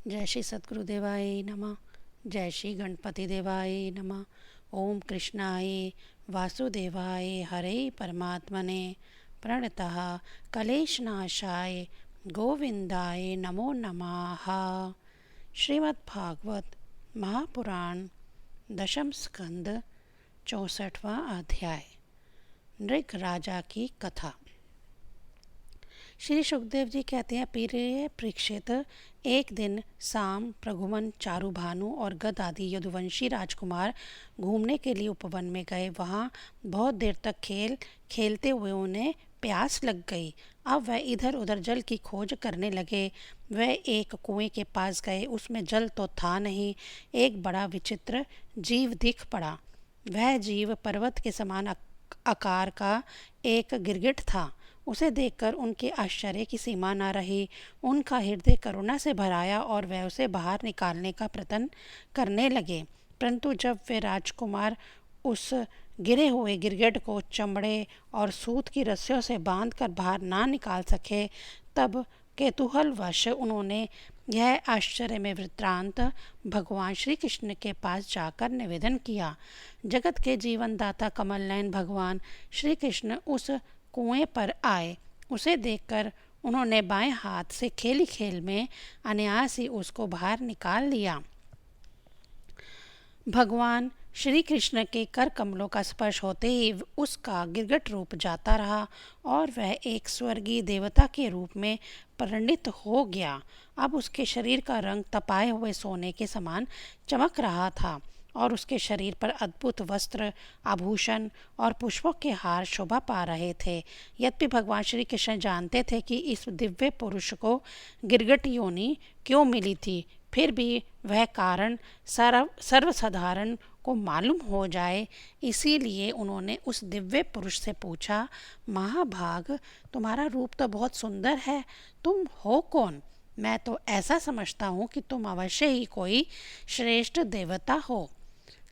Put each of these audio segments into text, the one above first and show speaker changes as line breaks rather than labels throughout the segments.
जय श्री सद्गुरुदेवाय नमः। जय श्री गणपति देवाय नमः। ओम कृष्णाय वासुदेवाय हरे परमात्मने प्रणतः कलेशनाशाय गोविंदाय नमो नमः। श्रीमद्भागवत महापुराण दशम स्कंद 64वां अध्याय नृग राजा की कथा। श्री सुखदेव जी कहते हैं, प्रिय परीक्षित, एक दिन शाम प्रघुमन, चारुभानु और गद आदि यदुवंशी राजकुमार घूमने के लिए उपवन में गए। वहाँ बहुत देर तक खेलते हुए उन्हें प्यास लग गई। अब वह इधर उधर जल की खोज करने लगे। वह एक कुएं के पास गए। उसमें जल तो था नहीं। एक बड़ा विचित्र जीव दिख पड़ा। वह जीव पर्वत के समान आकार का एक गिरगिट था। उसे देखकर उनके आश्चर्य की सीमा न रही। उनका हृदय करुणा से भराया और वह उसे बाहर निकालने का प्रयत्न करने लगे। परंतु जब वे राजकुमार उस गिरे हुए गिरगिट को चमड़े और सूत की रस्सियों से बांधकर बाहर ना निकाल सके, तब कौतूहलवश उन्होंने यह आश्चर्य में वृत्तांत भगवान श्री कृष्ण के पास जाकर निवेदन किया। जगत के जीवनदाता कमलनयन भगवान श्री कृष्ण उस कुएं पर आए। उसे देखकर उन्होंने बाएं हाथ से खेल खेल में अनायास ही उसको बाहर निकाल लिया। भगवान श्री कृष्ण के कर कमलों का स्पर्श होते ही उसका गिरगिट रूप जाता रहा और वह एक स्वर्गीय देवता के रूप में परिणित हो गया। अब उसके शरीर का रंग तपाए हुए सोने के समान चमक रहा था और उसके शरीर पर अद्भुत वस्त्र, आभूषण और पुष्पों के हार शोभा पा रहे थे। यद्यपि भगवान श्री कृष्ण जानते थे कि इस दिव्य पुरुष को गिरगिट योनि क्यों मिली थी, फिर भी वह कारण सर्वसाधारण को मालूम हो जाए, इसीलिए उन्होंने उस दिव्य पुरुष से पूछा, महाभाग, तुम्हारा रूप तो बहुत सुंदर है, तुम हो कौन? मैं तो ऐसा समझता हूँ कि तुम अवश्य ही कोई श्रेष्ठ देवता हो।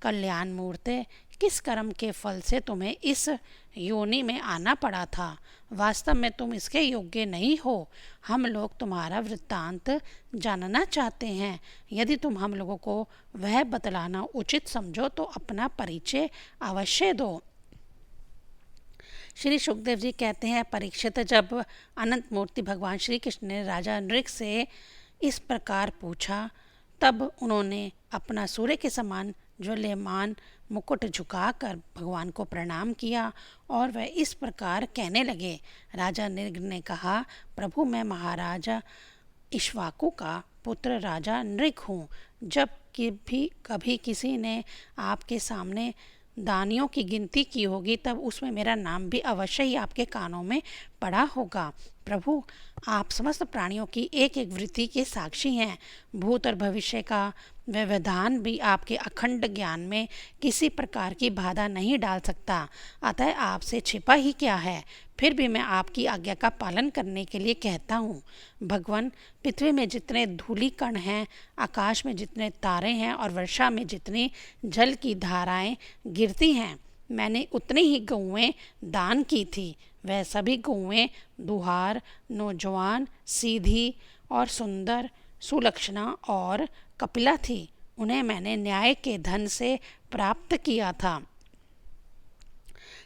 कल्याण मूर्ते, किस कर्म के फल से तुम्हें इस योनि में आना पड़ा था? वास्तव में तुम इसके योग्य नहीं हो। हम लोग तुम्हारा वृत्तांत जानना चाहते हैं। यदि तुम हम लोगों को वह बतलाना उचित समझो तो अपना परिचय अवश्य दो। श्री सुखदेव जी कहते हैं, परीक्षित, जब अनंत मूर्ति भगवान श्री कृष्ण ने राजा नृग से इस प्रकार पूछा, तब उन्होंने अपना सूर्य के समान ज्वल्यमान मुकुट झुकाकर भगवान को प्रणाम किया और वह इस प्रकार कहने लगे। राजा नृग ने कहा, प्रभु, मैं महाराजा इक्ष्वाकु का पुत्र राजा नृग हूँ। जब कभी किसी ने आपके सामने दानियों की गिनती की होगी, तब उसमें मेरा नाम भी अवश्य ही आपके कानों में पड़ा होगा। प्रभु, आप समस्त प्राणियों की एक एक वृत्ति के साक्षी हैं। भूत और भविष्य का व्यवधान भी आपके अखंड ज्ञान में किसी प्रकार की बाधा नहीं डाल सकता। अतः आपसे छिपा ही क्या है? फिर भी मैं आपकी आज्ञा का पालन करने के लिए कहता हूँ। भगवान, पृथ्वी में जितने धूलि कण हैं, आकाश में जितने तारे हैं और वर्षा में जितनी जल की धाराएं गिरती हैं, मैंने उतनी ही गौएं दान की थी। वह सभी गौएं दुहार, नौजवान, सीधी और सुंदर, सुलक्षणा और कपिला थी। उन्हें मैंने न्याय के धन से प्राप्त किया था।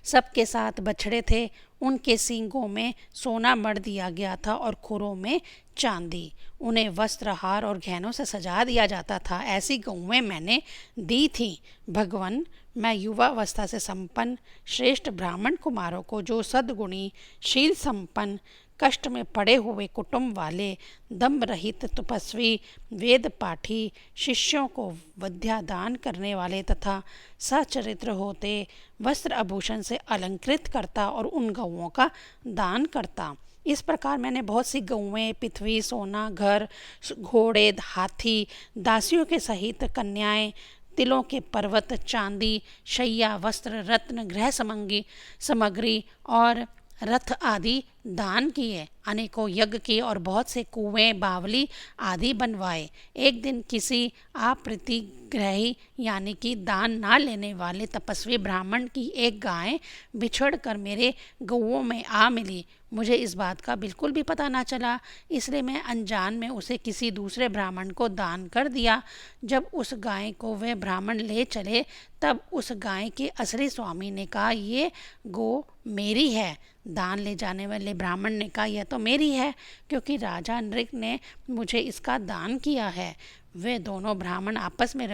सबके साथ बछड़े थे। उनके सींगों में सोना मढ़ दिया गया था और खुरों में चांदी। उन्हें वस्त्र, हार और गहनों से सजा दिया जाता था। ऐसी गौएं मैंने दी थी। भगवान, मैं युवावस्था से संपन्न श्रेष्ठ ब्राह्मण कुमारों को, जो सद्गुणी, शील संपन्न, कष्ट में पड़े हुए कुटुंब वाले, दम्भ रहित तपस्वी, वेद पाठी शिष्यों को विद्या दान करने वाले तथा सचरित्र होते वस्त्र आभूषण से अलंकृत करता और उन गौओं का दान करता। इस प्रकार मैंने बहुत सी गौएं, पृथ्वी, सोना, घर, घोड़े, हाथी, दासियों के सहित कन्याएं, तिलों के पर्वत, चांदी, शैया, वस्त्र, रत्न, गृह सामग्री और रथ आदि दान किए। अनेकों यज्ञ किए और बहुत से कुएं, बावली आदि बनवाए। एक दिन किसी अप्रीतिग्रही यानी कि दान ना लेने वाले तपस्वी ब्राह्मण की एक गाय बिछड़ कर मेरे गौओं में आ मिली। मुझे इस बात का बिल्कुल भी पता ना चला, इसलिए मैं अनजान में उसे किसी दूसरे ब्राह्मण को दान कर दिया। जब उस गाय को वह ब्राह्मण ले चले तब उस गाय के असली स्वामी ने कहा, ये गो मेरी है। दान ले जाने वाले ब्राह्मण ने कहा, यह तो मेरी है क्योंकि राजा नृग ने मुझे इसका दान किया है। वे दोनों ब्राह्मण आपस में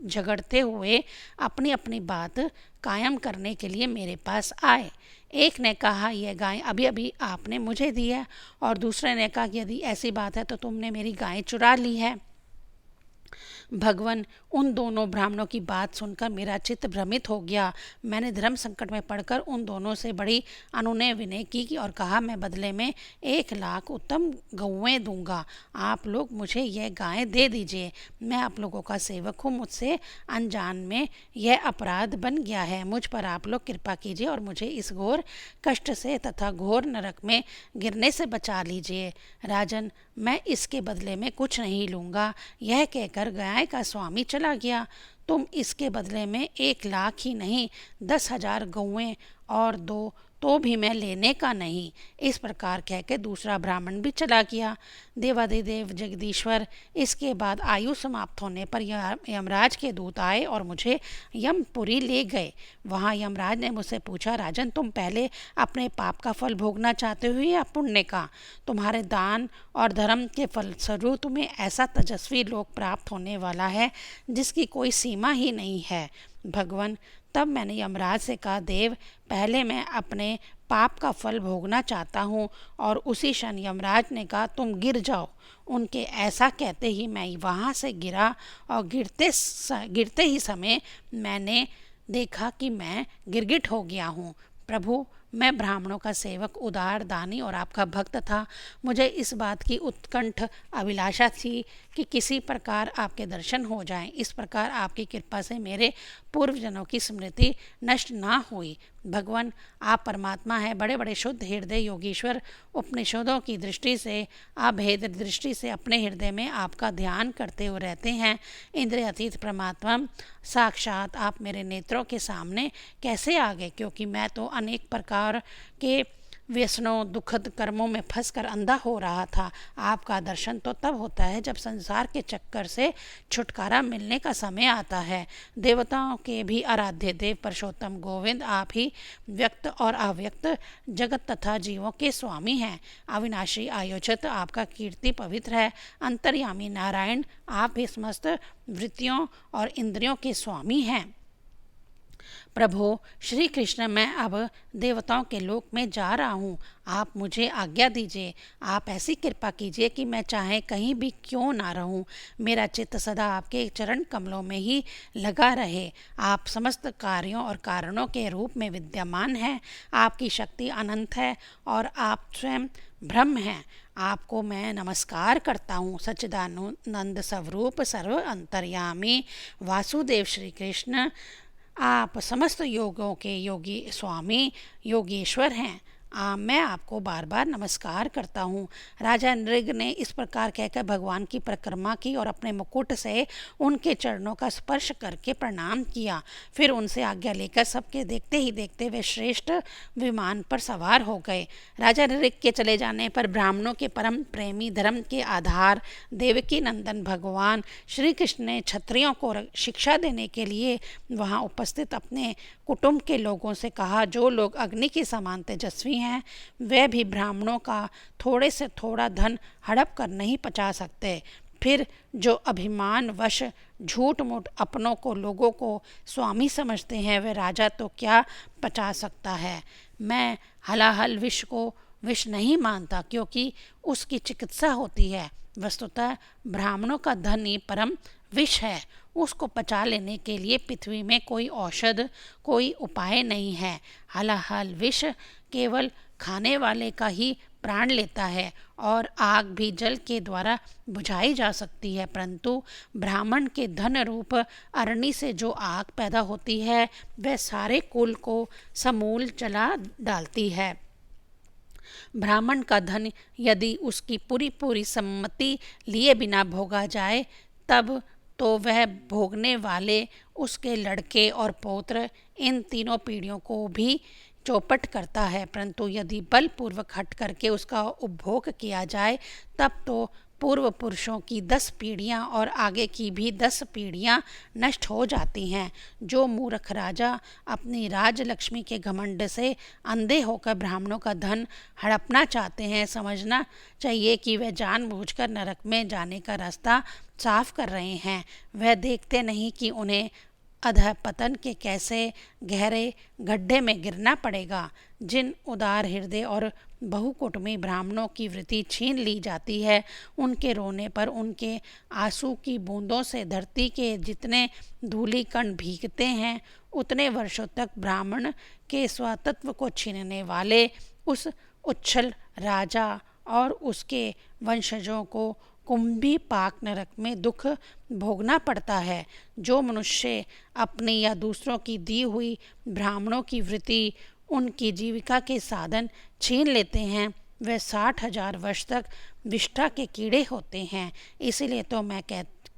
झगड़ते हुए अपनी अपनी बात कायम करने के लिए मेरे पास आए। एक ने कहा, यह गाय अभी अभी आपने मुझे दी है, और दूसरे ने कहा कि यदि ऐसी बात है तो तुमने मेरी गाय चुरा ली है। भगवान, उन दोनों ब्राह्मणों की बात सुनकर मेरा चित्त भ्रमित हो गया। मैंने धर्म संकट में पड़कर उन दोनों से बड़ी अनुनय विनय की और कहा, मैं बदले में 1,00,000 उत्तम गौएं दूंगा। आप लोग मुझे यह गाय दे दीजिए। मैं आप लोगों का सेवक हूँ, मुझसे अनजान में यह अपराध बन गया है। मुझ पर आप लोग कृपा कीजिए और मुझे इस घोर कष्ट से तथा घोर नरक में गिरने से बचा लीजिए। राजन, मैं इसके बदले में कुछ नहीं लूँगा। यह कहकर गाय का स्वामी चला गया। तुम इसके बदले में 1,00,000 ही नहीं 10,000 गौएं और दो तो भी मैं लेने का नहीं। इस प्रकार कह के दूसरा ब्राह्मण भी चला गया। देवाधिदेव जगदीश्वर, इसके बाद आयु समाप्त होने पर यमराज के दूत आए और मुझे यमपुरी ले गए। वहाँ यमराज ने मुझसे पूछा, राजन, तुम पहले अपने पाप का फल भोगना चाहते हो या पुण्य का? तुम्हारे दान और धर्म के फलस्वरूप तुम्हें ऐसा तेजस्वी लोक प्राप्त होने वाला है जिसकी कोई सीमा ही नहीं है। भगवान, तब मैंने यमराज से कहा, देव, पहले मैं अपने पाप का फल भोगना चाहता हूँ। और उसी क्षण यमराज ने कहा, तुम गिर जाओ। उनके ऐसा कहते ही मैं वहाँ से गिरा और गिरते ही समय मैंने देखा कि मैं गिरगिट हो गया हूँ। प्रभु, मैं ब्राह्मणों का सेवक, उदार, दानी और आपका भक्त था। मुझे इस बात की उत्कंठ अभिलाषा थी कि किसी प्रकार आपके दर्शन हो जाएं। इस प्रकार आपकी कृपा से मेरे पूर्वजनों की स्मृति नष्ट ना हुई। भगवान, आप परमात्मा हैं, बड़े बड़े शुद्ध हृदय योगीश्वर। उपनिषदों की दृष्टि से, अभेद दृष्टि से अपने हृदय में आपका ध्यान करते हुए रहते हैं। इंद्रिय अतीत परमात्मा साक्षात आप मेरे नेत्रों के सामने कैसे आ गए? क्योंकि मैं तो अनेक प्रकार के व्यसनों, दुखद कर्मों में फंसकर अंधा हो रहा था। आपका दर्शन तो तब होता है जब संसार के चक्कर से छुटकारा मिलने का समय आता है। देवताओं के भी आराध्य देव पुरुषोत्तम गोविंद आप ही व्यक्त और अव्यक्त जगत तथा जीवों के स्वामी हैं। अविनाशी आयोजित आपका कीर्ति पवित्र है। अंतर्यामी नारायण, आप ही समस्त वृत्तियों और इंद्रियों के स्वामी हैं। प्रभु श्री कृष्ण, मैं अब देवताओं के लोक में जा रहा हूँ। आप मुझे आज्ञा दीजिए। आप ऐसी कृपा कीजिए कि मैं चाहे कहीं भी क्यों ना रहूँ, मेरा चित्त सदा आपके चरण कमलों में ही लगा रहे। आप समस्त कार्यों और कारणों के रूप में विद्यमान हैं। आपकी शक्ति अनंत है और आप स्वयं ब्रह्म हैं। आपको मैं नमस्कार करता हूँ। सच्चिदानंद स्वरूप, सर्व अंतर्यामी वासुदेव श्री कृष्ण, आप समस्त योगों के योगी स्वामी योगेश्वर हैं। मैं आपको बार बार नमस्कार करता हूँ। राजा नृग ने इस प्रकार कहकर भगवान की परिक्रमा की और अपने मुकुट से उनके चरणों का स्पर्श करके प्रणाम किया। फिर उनसे आज्ञा लेकर सबके देखते ही देखते वे श्रेष्ठ विमान पर सवार हो गए। राजा नृग के चले जाने पर ब्राह्मणों के परम प्रेमी, धर्म के आधार देवकी नंदन भगवान श्री कृष्ण ने क्षत्रियों को शिक्षा देने के लिए वहाँ उपस्थित अपने कुटुंब के लोगों से कहा, जो लोग अग्नि के समान तेजस्वी हैं वे भी ब्राह्मणों का थोड़े से थोड़ा धन हड़प कर नहीं पचा सकते। फिर जो अभिमान वश झूठ मूठ अपनों को, लोगों को स्वामी समझते हैं, वे राजा तो क्या पचा सकता है। मैं हलाहल विष को विष नहीं मानता क्योंकि उसकी चिकित्सा होती है। वस्तुतः ब्राह्मणों का धन ही परम विष है। उसको पचा लेने के लिए पृथ्वी में कोई औषध, कोई उपाय नहीं है। हलाहल विष केवल खाने वाले का ही प्राण लेता है और आग भी जल के द्वारा बुझाई जा सकती है, परंतु ब्राह्मण के धन रूप अरणि से जो आग पैदा होती है वह सारे कुल को समूल जला डालती है। ब्राह्मण का धन यदि उसकी पूरी पूरी सम्मति लिए बिना भोगा जाए तब तो वह भोगने वाले, उसके लड़के और पौत्र, इन तीनों पीढ़ियों को भी चौपट करता है, परंतु यदि बलपूर्वक हट करके उसका उपभोग किया जाए तब तो पूर्व पुरुषों की 10 पीढ़ियाँ और आगे की भी 10 पीढ़ियाँ नष्ट हो जाती हैं। जो मूर्ख राजा अपनी राजलक्ष्मी के घमंड से अंधे होकर ब्राह्मणों का धन हड़पना चाहते हैं, समझना चाहिए कि वे जानबूझकर नरक में जाने का रास्ता साफ कर रहे हैं। वह देखते नहीं कि उन्हें अधःपतन के कैसे गहरे गड्ढे में गिरना पड़ेगा। जिन उदार हृदय और बहुकुटुंबी ब्राह्मणों की वृत्ति छीन ली जाती है, उनके रोने पर उनके आंसू की बूंदों से धरती के जितने धूलिकण भीगते हैं, उतने वर्षों तक ब्राह्मण के स्वतत्व को छीनने वाले उस उच्छल राजा और उसके वंशजों को कुंभी पाक नरक में दुख भोगना पड़ता है। जो मनुष्य अपनी या दूसरों की दी हुई ब्राह्मणों की वृत्ति उनकी जीविका के साधन छीन लेते हैं, वे 60,000 वर्ष तक विष्ठा के कीड़े होते हैं। इसीलिए तो मैं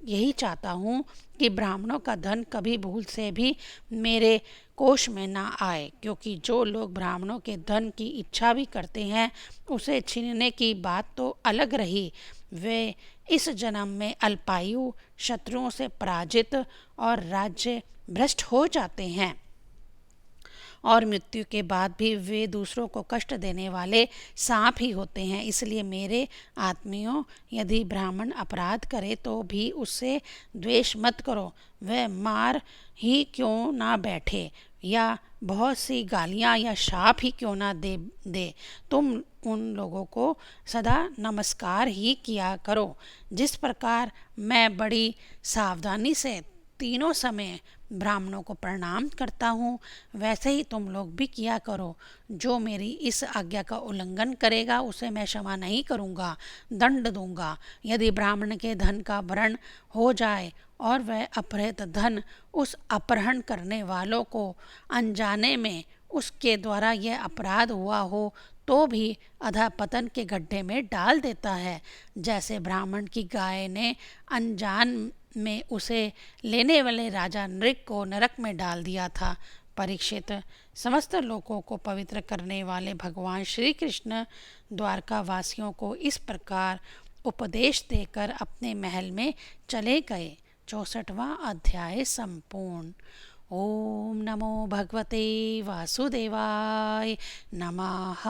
यही चाहता हूँ कि ब्राह्मणों का धन कभी भूल से भी मेरे कोष में ना आए, क्योंकि जो लोग ब्राह्मणों के धन की इच्छा भी करते हैं, उसे छीनने की बात तो अलग रही, वे इस जन्म में अल्पायु, शत्रुओं से पराजित और राज्य भ्रष्ट हो जाते हैं और मृत्यु के बाद भी वे दूसरों को कष्ट देने वाले सांप ही होते हैं। इसलिए मेरे आत्मियों, यदि ब्राह्मण अपराध करे तो भी उससे द्वेष मत करो। वह मार ही क्यों ना बैठे या बहुत सी गालियाँ या शाप ही क्यों ना दे, तुम उन लोगों को सदा नमस्कार ही किया करो। जिस प्रकार मैं बड़ी सावधानी से तीनों समय ब्राह्मणों को प्रणाम करता हूँ, वैसे ही तुम लोग भी किया करो। जो मेरी इस आज्ञा का उल्लंघन करेगा उसे मैं क्षमा नहीं करूँगा, दंड दूंगा। यदि ब्राह्मण के धन का भरण हो जाए और वह अपहृत धन उस अपहरण करने वालों को अनजाने में उसके द्वारा यह अपराध हुआ हो, तो भी अधःपतन के गड्ढे में डाल देता है, जैसे ब्राह्मण की गाय ने अनजान में उसे लेने वाले राजा नृक को नरक में डाल दिया था। परीक्षित, समस्त लोगों को पवित्र करने वाले भगवान श्री कृष्ण द्वारका वासियों को इस प्रकार उपदेश देकर अपने महल में चले गए। 64वां अध्याय संपूर्ण। ओम नमो भगवते वासुदेवाय नमः।